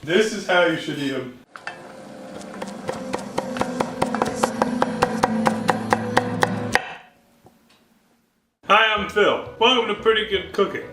This is how you should eat them. Hi, I'm Phil. Welcome to Pretty Good Cooking.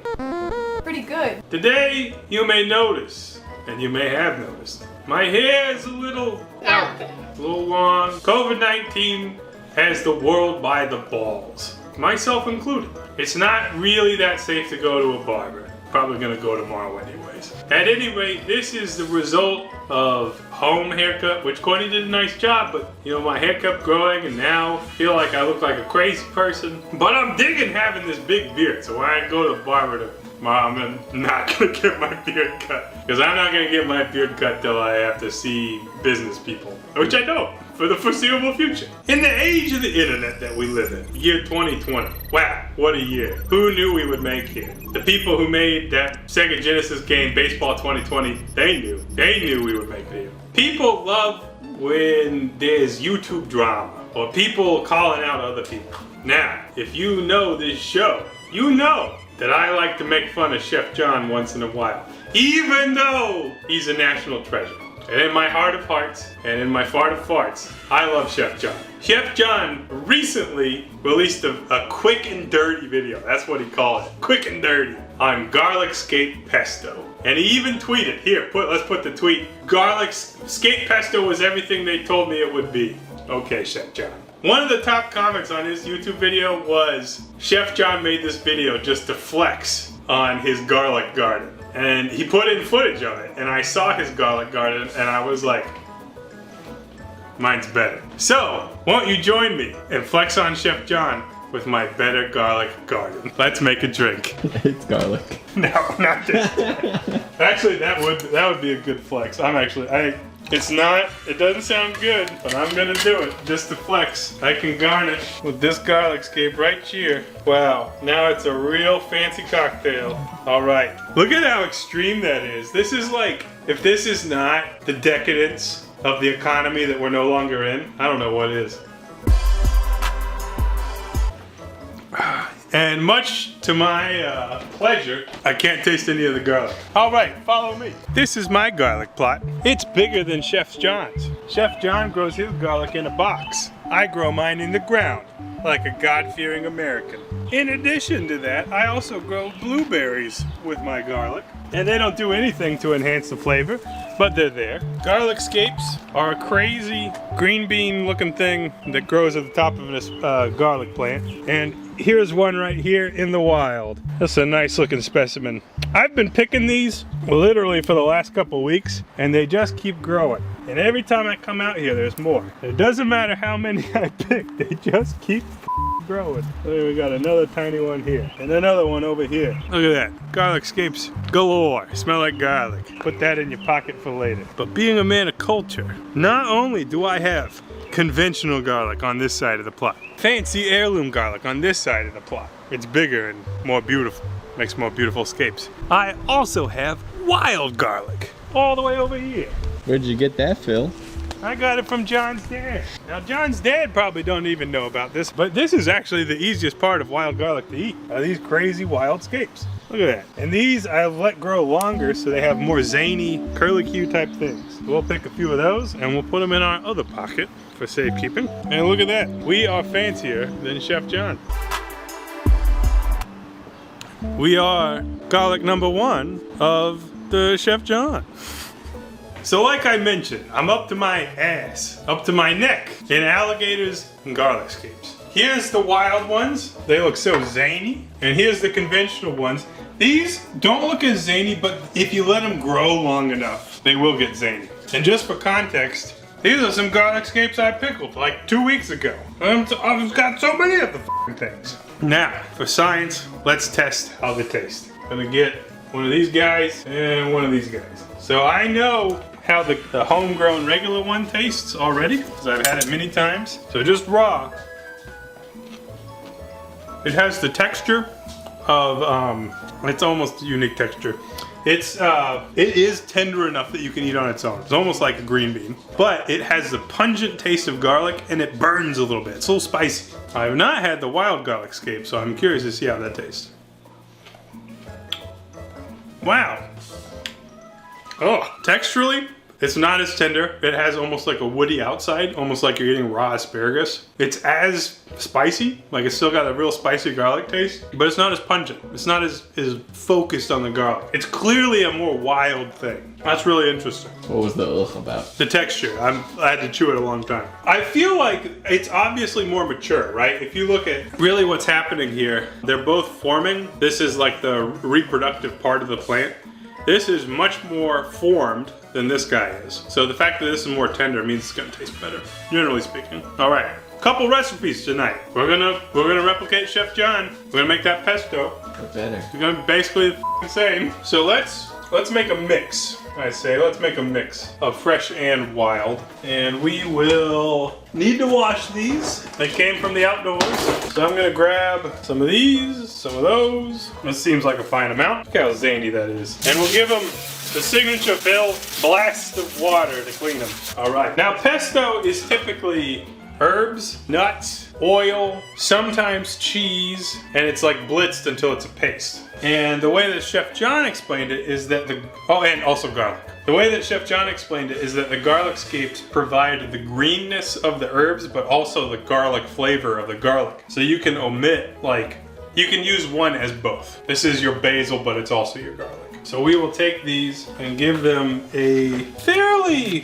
Pretty good. Today, you may notice, and you may have noticed, my hair is a little out there, a little long. COVID-19 has the world by the balls, myself included. It's not really that safe to go to a barber. Probably gonna go tomorrow anyways. At any rate, this is the result of home haircut, which Courtney did a nice job, but you know, my hair kept growing and now I feel like I look like a crazy person. But I'm digging having this big beard, so when I go to the barber tomorrow, I'm not gonna get my beard cut. Because I'm not gonna get my beard cut till I have to see business people, which I don't, for the foreseeable future. In the age of the internet that we live in, year 2020, wow, what a year. Who knew we would make it? The people who made that Sega Genesis game, Baseball 2020, they knew we would make it. People love when there's YouTube drama, or people calling out other people. Now, if you know this show, you know that I like to make fun of Chef John once in a while, even though he's a national treasure. And in my heart of hearts, and in my fart of farts, I love Chef John. Chef John recently released a quick and dirty video, that's what he called it, quick and dirty, on garlic scape pesto. And he even tweeted, here, let's put the tweet, garlic scape pesto was everything they told me it would be. Okay, Chef John. One of the top comments on his YouTube video was, Chef John made this video just to flex on his garlic garden. And he put in footage of it, and I saw his garlic garden, and I was like, mine's better. So, won't you join me and flex on Chef John with my better garlic garden? Let's make a drink. It's garlic. No, not this. Actually, that would be a good flex. It doesn't sound good, but I'm gonna do it just to flex. I can garnish with this garlic scape right here. Wow, now it's a real fancy cocktail. All right, look at how extreme that is. This is like, if this is not the decadence of the economy that we're no longer in, I don't know what is. And much to my pleasure, I can't taste any of the garlic. All right, follow me. This is my garlic plot. It's bigger than Chef John's. Chef John grows his garlic in a box. I grow mine in the ground, like a God-fearing American. In addition to that, I also grow blueberries with my garlic. And they don't do anything to enhance the flavor, but they're there. Garlic scapes are a crazy green bean looking thing that grows at the top of this garlic plant. And here's one right here in the wild. That's a nice looking specimen. I've been picking these literally for the last couple weeks, and they just keep growing. And every time I come out here, there's more. It doesn't matter how many I pick, they just keep growing. There we got another tiny one here, and another one over here. Look at that, garlic scapes galore. Smell like garlic. Put that in your pocket for later. But being a man of culture, not only do I have conventional garlic on this side of the plot, fancy heirloom garlic on this side of the plot. It's bigger and more beautiful. Makes more beautiful scapes. I also have wild garlic all the way over here. Where'd you get that, Phil? I got it from John's dad. Now John's dad probably don't even know about this, but this is actually the easiest part of wild garlic to eat, are these crazy wild scapes. Look at that. And these I've let grow longer so they have more zany, curlicue type things. We'll pick a few of those and we'll put them in our other pocket for safekeeping. And look at that, we are fancier than Chef John. We are garlic number one of the Chef John. So like I mentioned, I'm up to my ass, up to my neck in alligators and garlic scapes. Here's the wild ones, they look so zany. And here's the conventional ones. These don't look as zany, but if you let them grow long enough, they will get zany. And just for context, these are some garlic scapes I pickled like 2 weeks ago. I've got so many of the f***ing things. Now, for science, let's test how they taste. I'm gonna get one of these guys and one of these guys. So I know how the homegrown regular one tastes already, because I've had it many times. So just raw. It has the texture of, it's almost a unique texture. It is tender enough that you can eat on its own. It's almost like a green bean, but it has the pungent taste of garlic and it burns a little bit. It's a little spicy. I have not had the wild garlic scape, so I'm curious to see how that tastes. Wow. Oh, texturally, it's not as tender. It has almost like a woody outside, almost like you're eating raw asparagus. It's as spicy, like it's still got a real spicy garlic taste, but it's not as pungent. It's not as focused on the garlic. It's clearly a more wild thing. That's really interesting. What was the ugh about? The texture. I had to chew it a long time. I feel like it's obviously more mature, right? If you look at really what's happening here, they're both forming. This is like the reproductive part of the plant. This is much more formed than this guy is. So the fact that this is more tender means it's gonna taste better, generally speaking. All right, couple recipes tonight. We're gonna replicate Chef John. We're gonna make that pesto. Better. We're gonna be basically the same. So let's make a mix. I say let's make a mix of fresh and wild. And we will need to wash these. They came from the outdoors. So I'm gonna grab some of these, some of those. This seems like a fine amount. Look how zany that is. And we'll give them the signature Bill blast of water to clean them. All right. Now pesto is typically herbs, nuts, oil, sometimes cheese, and it's like blitzed until it's a paste. And the way that Chef John explained it is that and also garlic. The way that Chef John explained it is that the garlic scapes provide the greenness of the herbs, but also the garlic flavor of the garlic. So you can omit, like, you can use one as both. This is your basil, but it's also your garlic. So we will take these and give them a fairly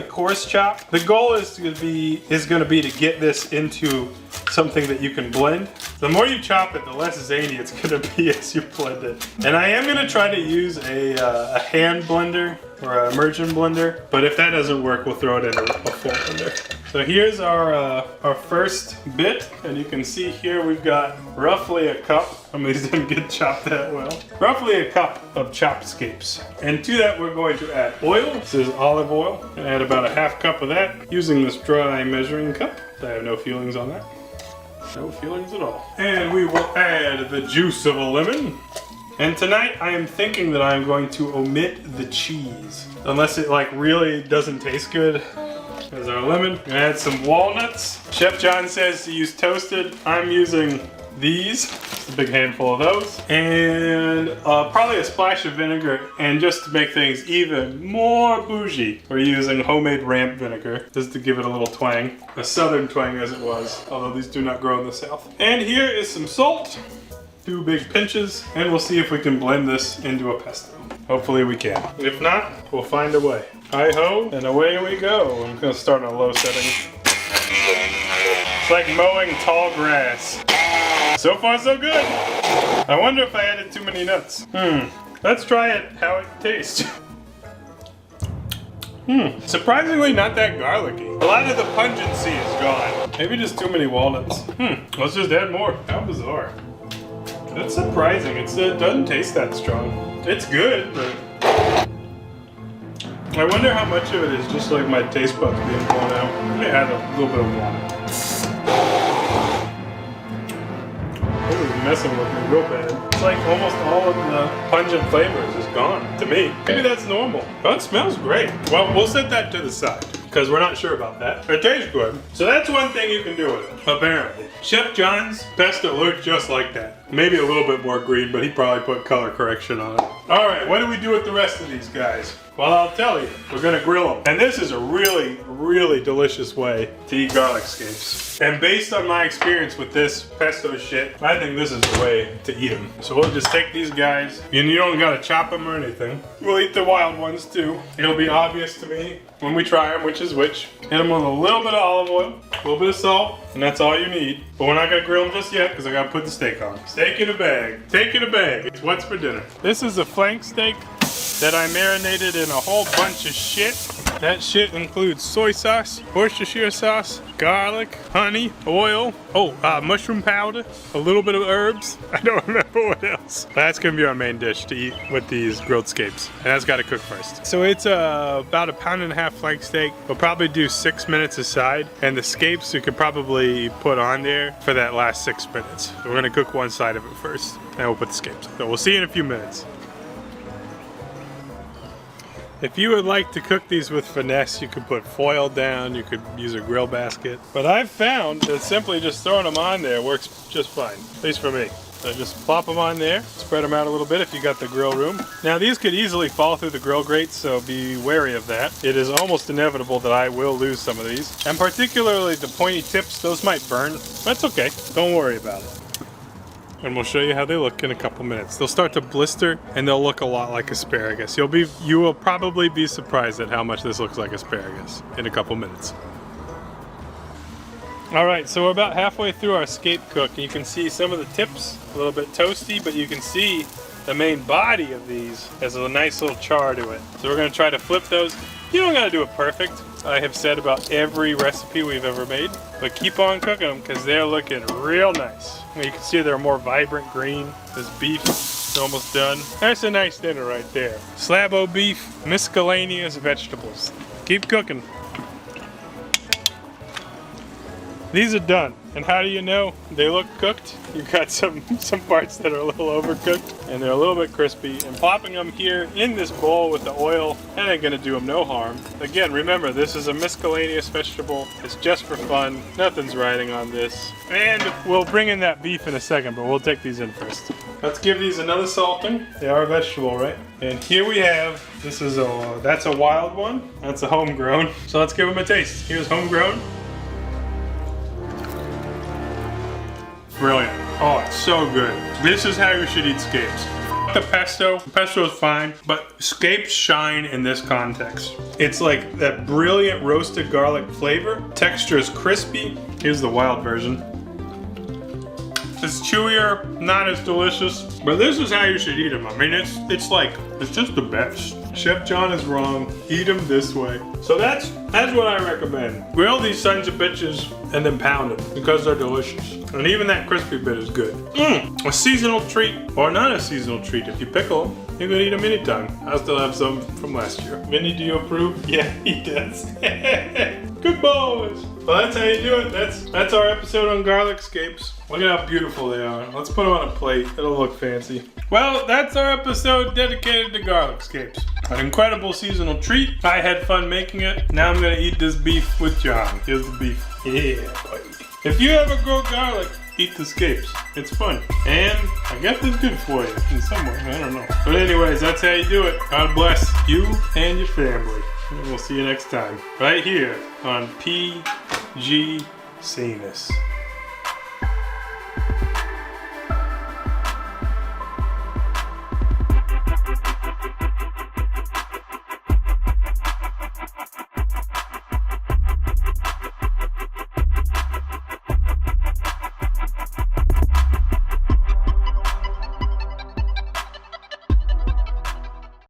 coarse chop. The goal is going to be to get this into something that you can blend. The more you chop it, the less zany it's going to be as you blend it. And I am going to try to use a hand blender or an immersion blender, but if that doesn't work, we'll throw it in a full blender. So here's our first bit, and you can see here we've got roughly a cup. Some of these didn't get chopped that well. Roughly a cup of chopped scapes. And to that we're going to add oil. This is olive oil. I'm gonna add about a half cup of that using this dry measuring cup. I have no feelings on that. No feelings at all. And we will add the juice of a lemon. And tonight I am thinking that I'm going to omit the cheese. Unless it like really doesn't taste good. There's our lemon. We're gonna add some walnuts. Chef John says to use toasted. I'm using these. Just a big handful of those. And probably a splash of vinegar. And just to make things even more bougie, we're using homemade ramp vinegar. Just to give it a little twang. A southern twang as it was. Although these do not grow in the south. And here is some salt. 2 big pinches. And we'll see if we can blend this into a pesto. Hopefully we can. If not, we'll find a way. Hi-ho, and away we go. I'm gonna start on a low setting. It's like mowing tall grass. So far, so good. I wonder if I added too many nuts. Let's try it, how it tastes. Surprisingly not that garlicky. A lot of the pungency is gone. Maybe just too many walnuts. Let's just add more. How bizarre. That's surprising. It doesn't taste that strong. It's good, but I wonder how much of it is just like my taste buds being blown out. Let me add a little bit of water. It was messing with me real bad. It's like almost all of the pungent flavors is gone to me. Maybe that's normal. But it smells great. Well, we'll set that to the side because we're not sure about that. It tastes good. So that's one thing you can do with it, apparently. Chef John's pesto looked just like that. Maybe a little bit more green, but he probably put color correction on it. All right, what do we do with the rest of these guys? Well, I'll tell you. We're gonna grill them. And this is a really delicious way to eat garlic scapes. And based on my experience with this pesto shit, I think this is the way to eat them. So we'll just take these guys, and you don't gotta chop them or anything. We'll eat the wild ones too. It'll be obvious to me when we try them which is which. Hit them with a little bit of olive oil, a little bit of salt, and that's all you need. But we're not gonna grill them just yet because I gotta put the steak on. Steak in a bag. Take in a bag. It's what's for dinner. This is a flank steak that I marinated in a whole bunch of shit. That shit includes soy sauce, Worcestershire sauce, garlic, honey, oil, mushroom powder, a little bit of herbs. I don't remember what else. But that's gonna be our main dish to eat with these grilled scapes. And that's gotta cook first. So it's about a 1.5 pound flank steak. We'll probably do 6 minutes aside. And the scapes you could probably put on there for that last 6 minutes. So we're gonna cook one side of it first. And we'll put the scapes on. So we'll see you in a few minutes. If you would like to cook these with finesse, you could put foil down, you could use a grill basket. But I've found that simply just throwing them on there works just fine, at least for me. So just plop them on there, spread them out a little bit if you got the grill room. Now these could easily fall through the grill grates, so be wary of that. It is almost inevitable that I will lose some of these. And particularly the pointy tips, those might burn. That's okay, don't worry about it. And we'll show you how they look in a couple minutes. They'll start to blister and they'll look a lot like asparagus. You will probably be surprised at how much this looks like asparagus in a couple minutes. All right, so we're about halfway through our scape cook. You can see some of the tips a little bit toasty, but you can see the main body of these has a nice little char to it. So we're gonna try to flip those. You don't gotta do it perfect. I have said about every recipe we've ever made, but keep on cooking them because they're looking real nice. You can see they're more vibrant green. This beef is almost done. That's a nice dinner right there. Slab-o beef, miscellaneous vegetables. Keep cooking. These are done. And how do you know they look cooked? You've got some parts that are a little overcooked and they're a little bit crispy. And plopping them here in this bowl with the oil, that ain't gonna do them no harm. Again, remember, this is a miscellaneous vegetable. It's just for fun. Nothing's riding on this. And we'll bring in that beef in a second, but we'll take these in first. Let's give these another salting. They are a vegetable, right? And here we have, that's a wild one. That's a homegrown. So let's give them a taste. Here's homegrown. Brilliant. Oh, it's so good. This is how you should eat scapes. The pesto. The pesto is fine, but scapes shine in this context. It's like that brilliant roasted garlic flavor. Texture is crispy. Here's the wild version. It's chewier, not as delicious, but this is how you should eat them. I mean, it's just the best. Chef John is wrong. Eat them this way. So that's what I recommend. Grill these sons of bitches and then pound them because they're delicious. And even that crispy bit is good. A seasonal treat, or not a seasonal treat. If you pickle them, you can eat them anytime. I still have some from last year. Vinny, do you approve? Yeah, he does. Good boys. Well, that's how you do it. That's our episode on garlic scapes. Look at how beautiful they are. Let's put them on a plate. It'll look fancy. Well, that's our episode dedicated to garlic scapes. An incredible seasonal treat. I had fun making it. Now I'm gonna eat this beef with John. Here's the beef. Yeah, buddy. If you ever grow garlic, eat the scapes. It's fun. And I guess it's good for you in some way. I don't know. But anyways, that's how you do it. God bless you and your family. And we'll see you next time. Right here on PGC.